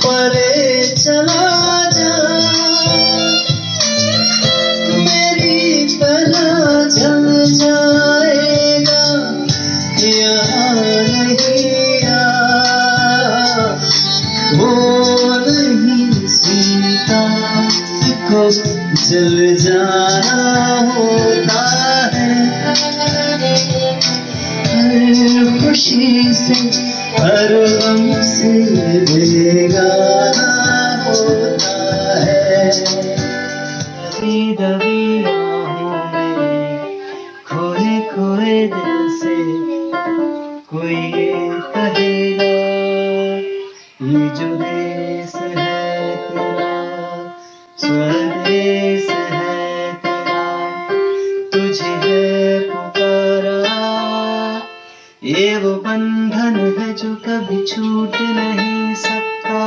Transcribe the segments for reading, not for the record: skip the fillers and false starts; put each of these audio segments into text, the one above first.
परे चला जा, मेरी तरह जल जाएगा यहाँ नहीं आ। वो नहीं सीता को जल जाना होता है, हर खुशी से हर गम से बेगाना होता है। दबी दबी आहों में खोए खोए दिल से कोई ये कहेगा, ये जो देश है तेरा स्वदेश है तेरा, तुझे है पुकारा, ये वो बंधन है जो कभी छूट नहीं सकता।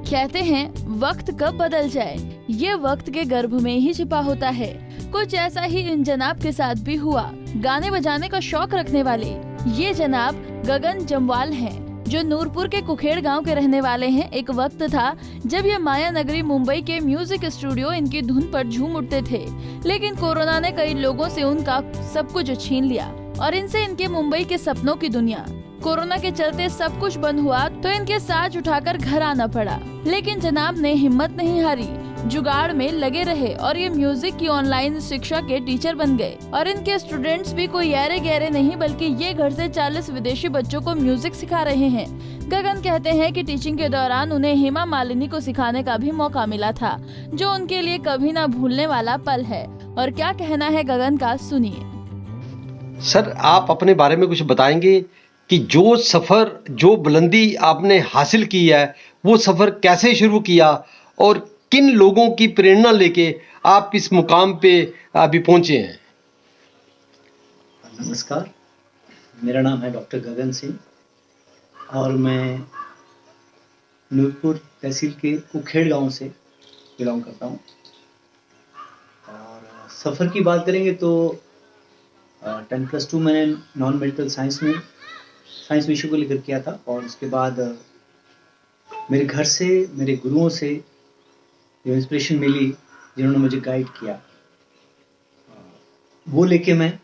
कहते हैं वक्त कब बदल जाए ये वक्त के गर्भ में ही छिपा होता है। कुछ ऐसा ही इन जनाब के साथ भी हुआ। गाने बजाने का शौक रखने वाले ये जनाब गगन जम्वाल हैं, जो नूरपुर के कुखेड़ गांव के रहने वाले हैं। एक वक्त था जब ये माया नगरी मुंबई के म्यूजिक स्टूडियो इनकी धुन पर झूम उठते थे, लेकिन कोरोना ने कई लोगों से उनका सब कुछ छीन लिया और इनसे इनके मुंबई के सपनों की दुनिया। कोरोना के चलते सब कुछ बंद हुआ तो इनके साज उठाकर घर आना पड़ा, लेकिन जनाब ने हिम्मत नहीं हारी, जुगाड़ में लगे रहे और ये म्यूजिक की ऑनलाइन शिक्षा के टीचर बन गए। और इनके स्टूडेंट्स भी कोई यारे गहरे नहीं, बल्कि ये घर से 40 विदेशी बच्चों को म्यूजिक सिखा रहे हैं। गगन कहते हैं कि टीचिंग के दौरान उन्हें हेमा मालिनी को सिखाने का भी मौका मिला था, जो उनके लिए कभी ना भूलने वाला पल है। और क्या कहना है गगन का, सुनिए। सर, आप अपने बारे में कुछ बताएंगे कि जो सफर, जो बुलंदी आपने हासिल की है, वो सफर कैसे शुरू किया और किन लोगों की प्रेरणा लेके आप इस मुकाम पे अभी पहुंचे हैं? नमस्कार, मेरा नाम है डॉक्टर गगन सिंह और मैं नूरपुर तहसील के कुखेड़ गांव से बिलोंग करता हूं। और सफ़र की बात करेंगे तो 10+2 मैंने नॉन मेडिकल साइंस में साइंस विषय को लेकर किया था। और उसके बाद मेरे घर से, मेरे गुरुओं से जो इंस्पिरेशन मिली, जिन्होंने मुझे गाइड किया, वो लेके मैं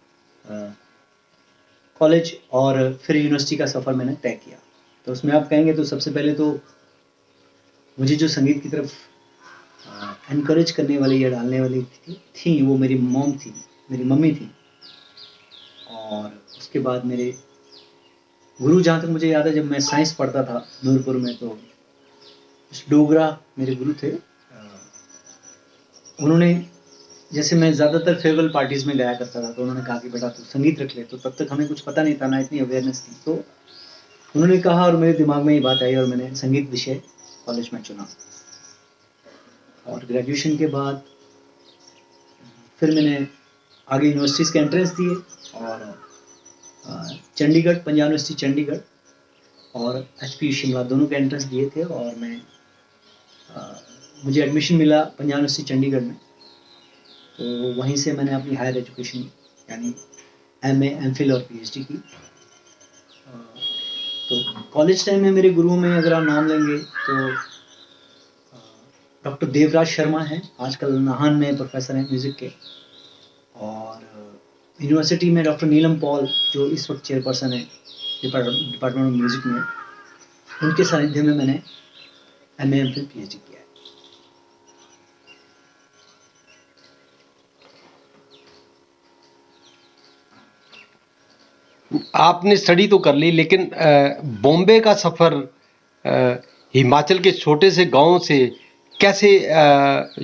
कॉलेज और फिर यूनिवर्सिटी का सफ़र मैंने तय किया। तो उसमें आप कहेंगे तो सबसे पहले तो मुझे जो संगीत की तरफ एनकरेज करने वाली या डालने वाली थी वो मेरी मॉम थी, मेरी मम्मी थी। और उसके बाद मेरे गुरु, जहाँ तक मुझे याद है जब मैं साइंस पढ़ता था नूरपुर में, तो डोगरा मेरे गुरु थे। उन्होंने, जैसे मैं ज़्यादातर फेयरवेल पार्टीज़ में गाया करता था, तो उन्होंने कहा कि बेटा तू संगीत रख ले। तो तब तक हमें कुछ पता नहीं था, ना इतनी अवेयरनेस थी। तो उन्होंने कहा और मेरे दिमाग में ये बात आई और मैंने संगीत विषय कॉलेज में चुना। और ग्रेजुएशन के बाद फिर मैंने आगे यूनिवर्सिटीज़ के एंट्रेंस दिए और चंडीगढ़, पंजाब यूनिवर्सिटी चंडीगढ़ और HP शिमला दोनों के एंट्रेंस दिए थे। और मैं मुझे एडमिशन मिला पंजाब यूनिवर्सिटी चंडीगढ़ में। तो वहीं से मैंने अपनी हायर एजुकेशन यानी MA, MPhil और PhD की। तो कॉलेज टाइम में मेरे गुरुओं में अगर आप नाम लेंगे तो डॉक्टर देवराज शर्मा हैं, आजकल नाहन में प्रोफेसर हैं म्यूज़िक के। और यूनिवर्सिटी में डॉक्टर नीलम पॉल, जो इस वक्त चेयरपर्सन है डिपार्टमेंट ऑफ म्यूज़िक में, उनके सानिध्य में मैंने MA, MPhil, PhD किया है। आपने स्टडी तो कर ली, लेकिन बॉम्बे का सफ़र हिमाचल के छोटे से गांव से कैसे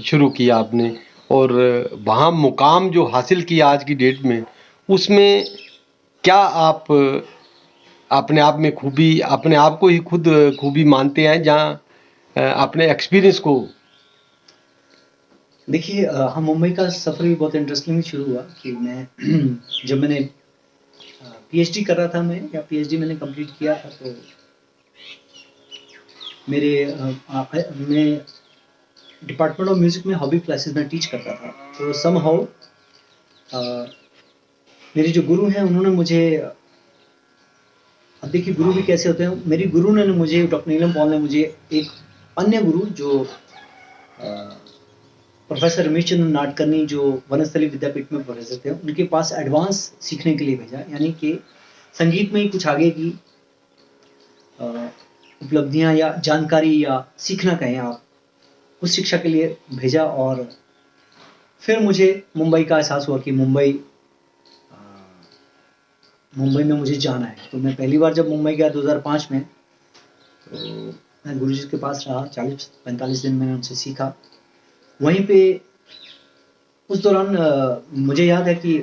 शुरू किया आपने, और वहाँ मुकाम जो हासिल किया आज की डेट में, उसमें क्या आप अपने आप में खूबी, अपने आप को ही खुद खूबी मानते हैं, जहाँ अपने एक्सपीरियंस को? देखिए, हम मुंबई का सफ़र भी बहुत इंटरेस्टिंग शुरू हुआ कि मैं जब मैंने PhD कर रहा था, मैंने कंप्लीट किया था, तो मैं डिपार्टमेंट ऑफ म्यूज़िक में हॉबी क्लासेस में टीच करता था। तो समहाउ मेरे जो गुरु हैं उन्होंने मुझे अब देखिए गुरु भी कैसे होते हैं। मेरी गुरु ने मुझे, डॉक्टर नीलम पॉल ने मुझे, एक अन्य गुरु जो प्रोफेसर रमेश चंद्र नाडकर्णी जो वनस्थली विद्यापीठ में प्रोफेसर थे, उनके पास एडवांस सीखने के लिए भेजा, यानी कि संगीत में ही कुछ आगे की उपलब्धियां या जानकारी या सीखना कहें आप, उस शिक्षा के लिए भेजा। और फिर मुझे मुंबई का एहसास हुआ कि मुंबई में मुझे जाना है। तो मैं पहली बार जब मुंबई गया 2005 में, तो मैं गुरुजी के पास रहा 40-45 दिन। मैंने उनसे सीखा वहीं पे। उस दौरान मुझे याद है कि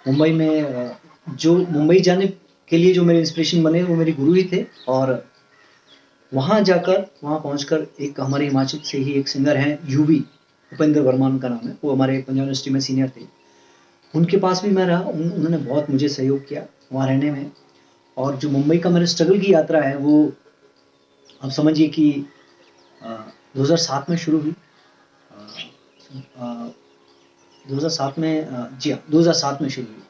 मुंबई में जो मुंबई जाने के लिए जो मेरे इंस्पिरेशन बने वो मेरे गुरु ही थे। और वहाँ पहुँचकर एक हमारे हिमाचल से ही एक सिंगर हैं यूवी, उपेंद्र वर्मा उनका नाम है, वो हमारे पंजाब यूनिवर्सिटी में सीनियर थे। उनके पास भी मैं रहा, उन्होंने बहुत मुझे सहयोग किया वहाँ रहने में। और जो मुंबई का मेरे स्ट्रगल की यात्रा है वो आप समझिए कि 2007 में शुरू हुई। 2007 में 2007 में शुरू हुई।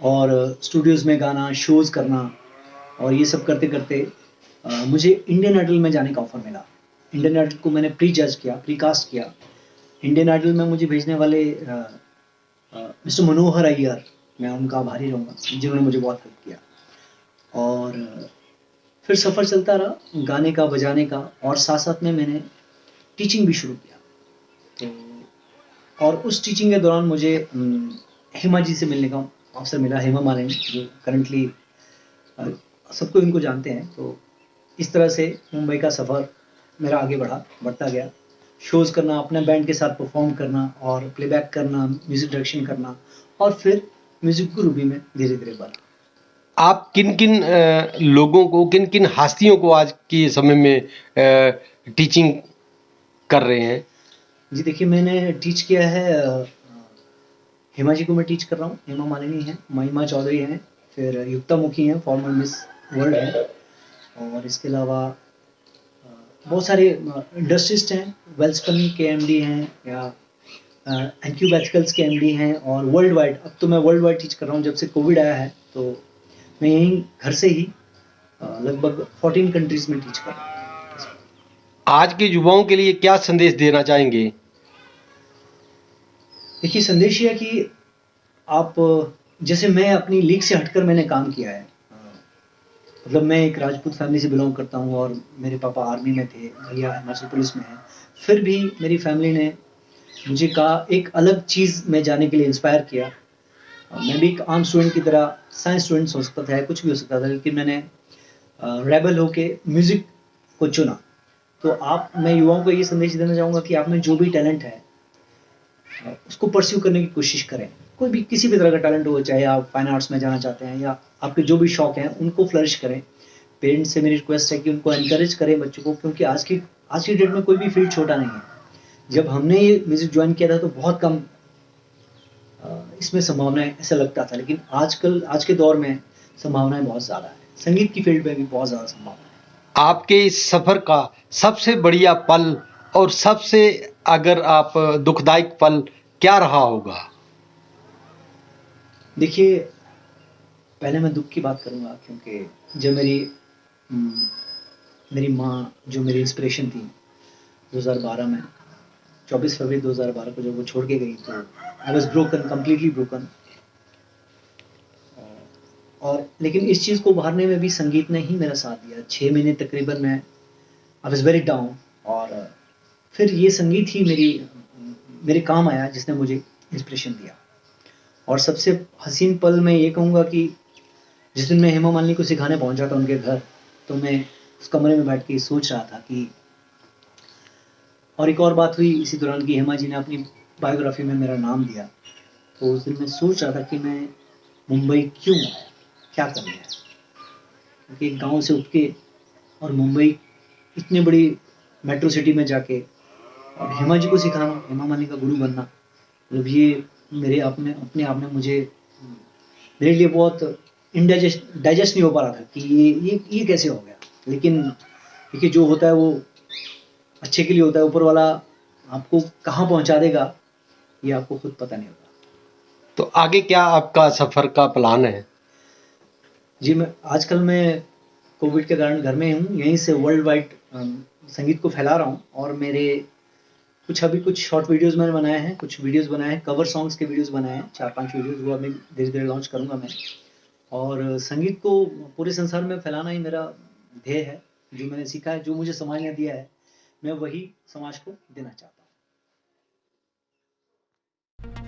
और स्टूडियोज़ में गाना, शोज़ करना, और ये सब करते करते मुझे इंडियन आइडल में जाने का ऑफ़र मिला। इंडियन आइडल को मैंने प्रीकास्ट किया। इंडियन आइडल में मुझे भेजने वाले मिस्टर मनोहर अय्यर, मैं उनका आभारी रहूँगा जिन्होंने मुझे बहुत हेल्प किया। और फिर सफ़र चलता रहा गाने का, बजाने का, और साथ साथ में मैंने टीचिंग भी शुरू किया। तो और उस टीचिंग के दौरान मुझे हेमा जी से मिलने का अवसर मिला। हेमा मालिनी जो करंटली सबको इनको जानते हैं। तो इस तरह से मुंबई का सफ़र मेरा आगे बढ़ता गया। शोज़ करना, अपने बैंड के साथ परफॉर्म करना, और प्लेबैक करना, म्यूज़िक डायरेक्शन करना, और फिर म्यूज़िक गुरु भी मैं धीरे धीरे बढ़ा। आप किन किन लोगों को, किन किन हस्तियों को आज के समय में टीचिंग कर रहे हैं? जी देखिए, मैंने टीच किया है, हेमा जी को मैं टीच कर रहा हूँ। हेमा मालिनी हैं, महिमा चौधरी हैं, फिर युक्ता मुखी हैं, फॉर्मर मिस वर्ल्ड हैं, और इसके अलावा बहुत सारे इंडस्ट्रिस्ट हैं। वेल्सपन के एमडी हैं, या एनक्यूबैटिकल्स के एमडी हैं, और वर्ल्ड वाइड, अब तो मैं वर्ल्ड वाइड टीच कर रहा हूँ। जब से कोविड आया है तो मैं यहीं घर से ही लगभग 14 कंट्रीज़ में टीच कर रहा हूँ। आज के युवाओं के लिए क्या संदेश देना चाहेंगे? देखिए, संदेश यह है कि आप, जैसे मैं अपनी लीग से हटकर मैंने काम किया है। मतलब मैं एक राजपूत फैमिली से बिलोंग करता हूँ, और मेरे पापा आर्मी में थे, भैया हिमाचल पुलिस में हैं। फिर भी मेरी फैमिली ने मुझे कहा, एक अलग चीज़ में जाने के लिए इंस्पायर किया। मैं भी एक आम स्टूडेंट की तरह, साइंस स्टूडेंट हो सकता था, कुछ भी हो सकता था, लेकिन मैंने रेबल होके म्यूज़िक को चुना। तो मैं युवाओं को ये संदेश देना चाहूँगा कि आप में जो भी टैलेंट है उसको परस्यू करने की कोशिश करें। कोई भी, किसी भी तरह का टैलेंट हो, चाहे आप फाइन आर्ट्स में जाना चाहते हैं या आपके जो भी शौक हैं, उनको फ्लरिश करें। पेरेंट्स से मेरी रिक्वेस्ट है कि उनको एनकरेज करें बच्चों को, क्योंकि आज की डेट में कोई भी फील्ड छोटा नहीं है। जब हमने ये म्यूज़िक ज्वाइन किया था तो बहुत कम इसमें संभावनाएं ऐसा लगता था, लेकिन आज के दौर में संभावनाएं बहुत ज़्यादा है। संगीत की फील्ड में भी बहुत ज़्यादा संभावना है। आपके इस सफ़र का सबसे बढ़िया पल और सबसे, अगर आप दुखदायक पल क्या रहा होगा? देखिए, पहले मैं दुख की बात करूंगा, क्योंकि जब मेरी माँ जो मेरी इंस्पिरेशन थी 2012 में, 24 फरवरी 2012 को जब वो छोड़ के गई, तो I was broken, completely broken. और लेकिन इस चीज़ को उभारने में भी संगीत ने ही मेरा साथ दिया। 6 महीने तकरीबन मैं आई वॉज वेरी डाउन, और फिर ये संगीत ही मेरे काम आया, जिसने मुझे इंस्पिरेशन दिया। और सबसे हसीन पल मैं ये कहूँगा कि जिस दिन मैं हेमा मालिनी को सिखाने पहुँचा था उनके घर, तो मैं उस कमरे में बैठ के सोच रहा था कि, और एक और बात हुई इसी दौरान कि हेमा जी ने अपनी बायोग्राफी में मेरा नाम दिया। तो उस दिन मैं सोच रहा था कि मैं मुंबई क्यों आया, क्या करना है, क्योंकि एक गाँव से उठ के और मुंबई इतनी बड़ी मेट्रो सिटी में जाके और हेमा जी को सिखाना, हेमा मालिनी का गुरु बनना, मतलब ये मेरे अपने आप में मेरे लिए बहुत डाइजेस्ट नहीं हो पा रहा था कि ये कैसे हो गया। लेकिन देखिए, जो होता है वो अच्छे के लिए होता है। ऊपर वाला आपको कहाँ पहुँचा देगा ये आपको खुद पता नहीं होता। तो आगे क्या आपका सफ़र का प्लान है? जी, आजकल मैं कोविड के कारण घर में हूँ, यहीं से वर्ल्ड वाइड संगीत को फैला रहा हूँ। और मेरे कुछ शॉर्ट वीडियोस मैंने बनाए हैं, कुछ वीडियोस बनाए हैं, कवर सॉन्ग्स के वीडियोस बनाए हैं, 4-5 वीडियोस वो अभी धीरे-धीरे लॉन्च करूँगा मैं। और संगीत को पूरे संसार में फैलाना ही मेरा ध्येय है। जो मैंने सीखा है, जो मुझे समाज ने दिया है, मैं वही समाज को देना चाहता हूँ।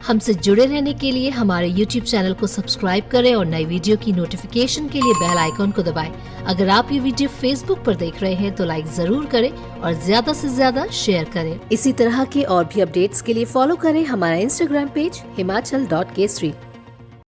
हमसे जुड़े रहने के लिए हमारे YouTube चैनल को सब्सक्राइब करें और नई वीडियो की नोटिफिकेशन के लिए बेल आइकॉन को दबाएं। अगर आप ये वीडियो Facebook पर देख रहे हैं तो लाइक जरूर करें और ज्यादा से ज्यादा शेयर करें। इसी तरह के और भी अपडेट्स के लिए फॉलो करें हमारा Instagram पेज himachal.kesri।